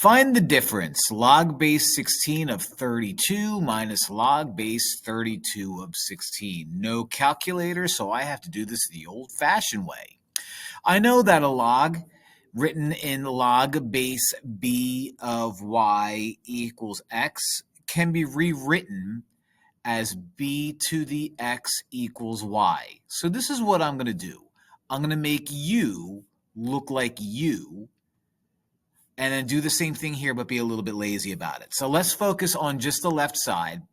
Find the difference, log base 16 of 32 minus log base 32 of 16. No calculator, so I have to do this the old-fashioned way. I know that a log written in log base b of y equals x can be rewritten as b to the x equals y. So this is what I'm going to do. I'm going to make u look like u, and then do the same thing here, but be a little bit lazy about it. So let's focus on just the left side,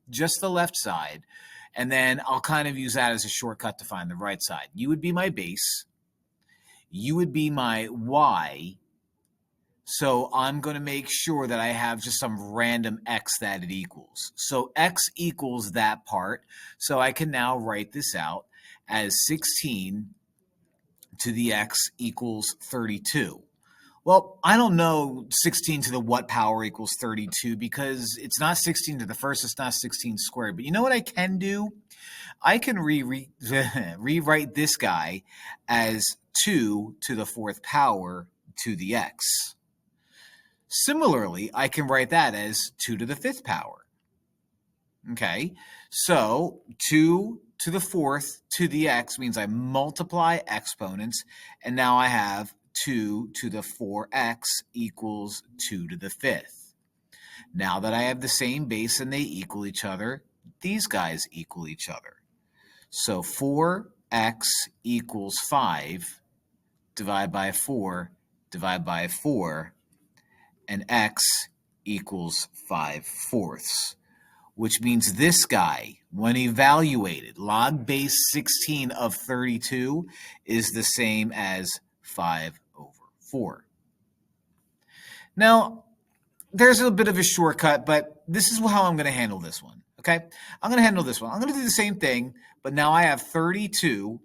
and then I'll kind of use that as a shortcut to find the right side. U would be my base. U would be my y. So I'm going to make sure that I have just some random x that it equals. So x equals that part. So I can now write this out as 16 to the x equals 32. Well, I don't know 16 to the what power equals 32 because it's not 16 to the first, it's not 16 squared. But you know what I can do? I can rewrite this guy as 2 to the fourth power to the x. Similarly, I can write that as 2 to the fifth power. Okay, so 2 to the fourth to the x means I multiply exponents, and now I have 2 to the 4x equals 2 to the fifth. Now that I have the same base and they equal each other, these guys equal each other. So 4x equals 5, divide by 4, divide by 4, and x equals 5/4, which means this guy, when evaluated, log base 16 of 32 is the same as 5/4. Now, there's a bit of a shortcut, but this is how I'm going to handle this one, okay? I'm going to handle this one. I'm going to do the same thing, but now I have 32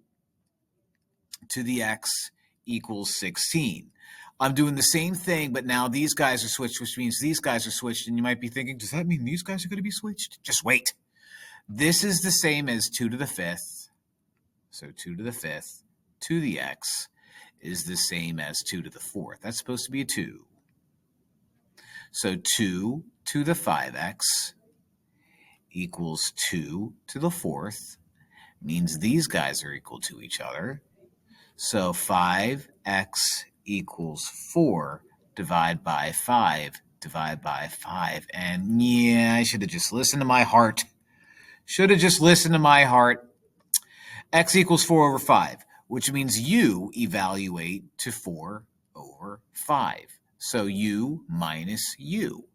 to the x equals 16. I'm doing the same thing, but now these guys are switched, which means these guys are switched, and you might be thinking, does that mean these guys are going to be switched? Just wait. This is the same as 2 to the fifth, so 2 to the fifth to the x is the same as 2 to the fourth. That's supposed to be a 2. So 2 to the 5x equals 2 to the fourth, means these guys are equal to each other. So 5x equals 4, divide by 5, divide by 5. And yeah, I should have just listened to my heart. X equals 4 over 5, which means u evaluate to 4 over 5. So u minus u.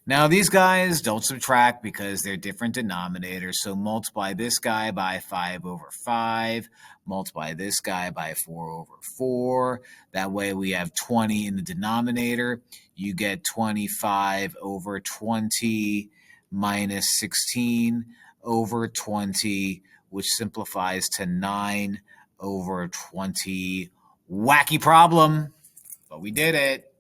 Now these guys don't subtract because they're different denominators. So multiply this guy by 5 over 5. Multiply this guy by 4 over 4. That way we have 20 in the denominator. You get 25 over 20 minus 16 over 20, which simplifies to 9 over 20. Wacky problem, but we did it.